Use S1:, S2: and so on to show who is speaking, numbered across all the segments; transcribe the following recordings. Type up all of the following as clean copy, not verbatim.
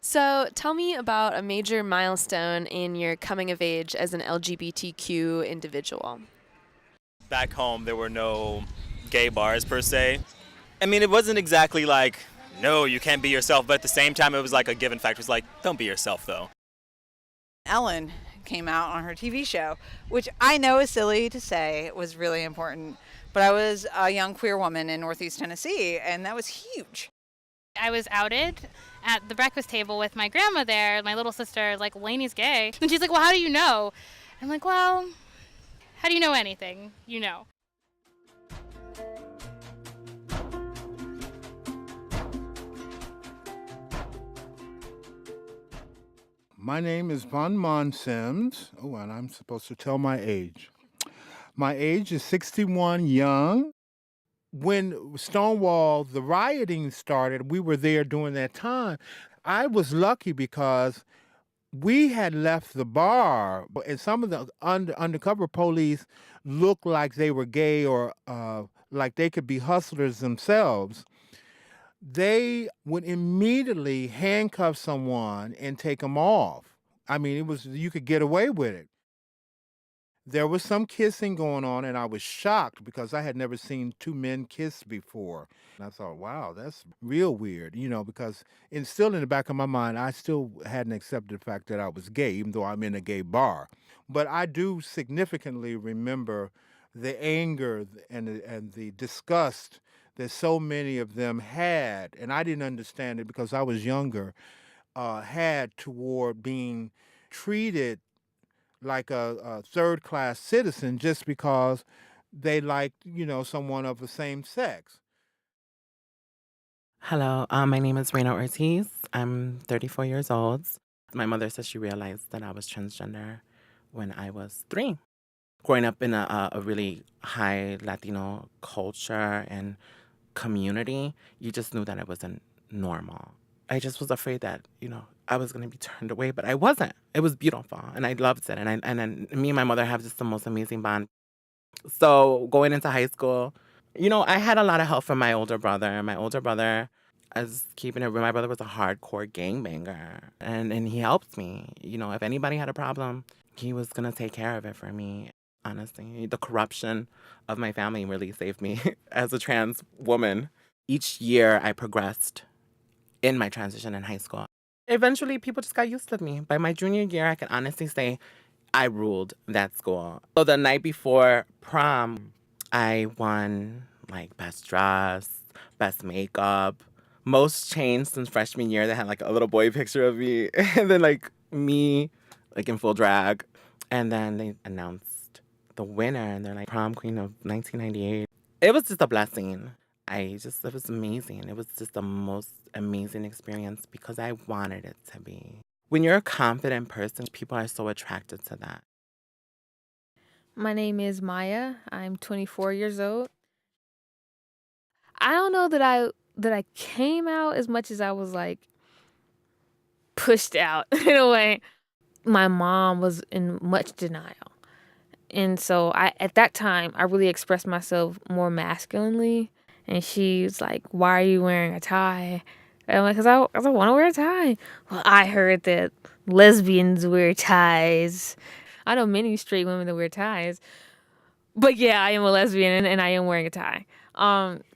S1: So, tell me about a major milestone in your coming of age as an LGBTQ individual.
S2: Back home, there were no gay bars per se. I mean, it wasn't exactly like, no, you can't be yourself, but at the same time, it was like a given factor. It was like, don't be yourself, though.
S3: Ellen came out on her TV show, which I know is silly to say was really important, but I was a young queer woman in Northeast Tennessee, and that was huge.
S4: I was outed at the breakfast table with my grandma there, my little sister, like, Lainey's gay. And she's like, well, how do you know? I'm like, well, how do you know anything? You know.
S5: My name is Von Sims. Oh, and I'm supposed to tell my age. My age is 61 young. When Stonewall, the rioting started, we were there during that time. I was lucky because we had left the bar, and some of the undercover police looked like they were gay or like they could be hustlers themselves. They would immediately handcuff someone and take them off. I mean, you could get away with it. There was some kissing going on, and I was shocked because I had never seen two men kiss before. And I thought, wow, that's real weird, because still in the back of my mind, I still hadn't accepted the fact that I was gay, even though I'm in a gay bar. But I do significantly remember the anger and the disgust that so many of them had, and I didn't understand it because I was younger, had toward being treated like a third-class citizen just because they liked, someone of the same sex.
S6: Hello, my name is Reina Ortiz. I'm 34 years old. My mother says she realized that I was transgender when I was 3. Growing up in a really high Latino culture and community, you just knew that it wasn't normal. I just was afraid that, I was going to be turned away, but I wasn't. It was beautiful, and I loved it. And me and my mother have just the most amazing bond. So going into high school, I had a lot of help from my older brother. My older brother, as keeping it real, my brother was a hardcore gangbanger, and he helped me. If anybody had a problem, he was going to take care of it for me. Honestly, the corruption of my family really saved me as a trans woman. Each year I progressed in my transition in high school. Eventually, people just got used to me. By my junior year, I can honestly say I ruled that school. So the night before prom, I won like best dress, best makeup, most chains since freshman year. They had like a little boy picture of me, and then like me, like in full drag. And then they announced the winner, and they're like prom queen of 1998. It was just a blessing. It was amazing. It was just the most amazing experience because I wanted it to be. When you're a confident person, people are so attracted to that.
S7: My name is Maya. I'm 24 years old. I don't know that I came out as much as I was like pushed out in a way. My mom was in much denial. And so at that time, I really expressed myself more masculinely. And she's like, why are you wearing a tie? And I'm like, because I want to wear a tie. Well, I heard that lesbians wear ties. I know many straight women that wear ties. But yeah, I am a lesbian and I am wearing a tie. So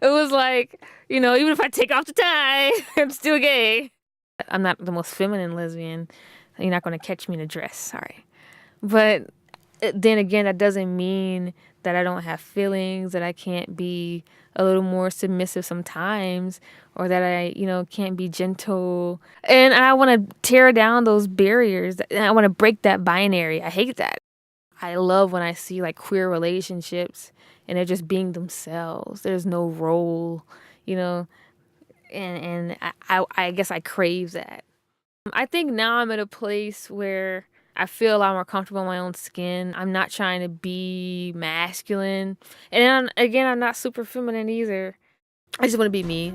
S7: it was like, even if I take off the tie, I'm still gay. I'm not the most feminine lesbian. You're not going to catch me in a dress, sorry. But then again, that doesn't mean that I don't have feelings, that I can't be a little more submissive sometimes, or that I, can't be gentle. And I want to tear down those barriers. And I want to break that binary. I hate that. I love when I see like queer relationships and they're just being themselves. There's no role, and I guess I crave that. I think now I'm at a place where I feel a lot more comfortable in my own skin. I'm not trying to be masculine. And again, I'm not super feminine either. I just want to be me.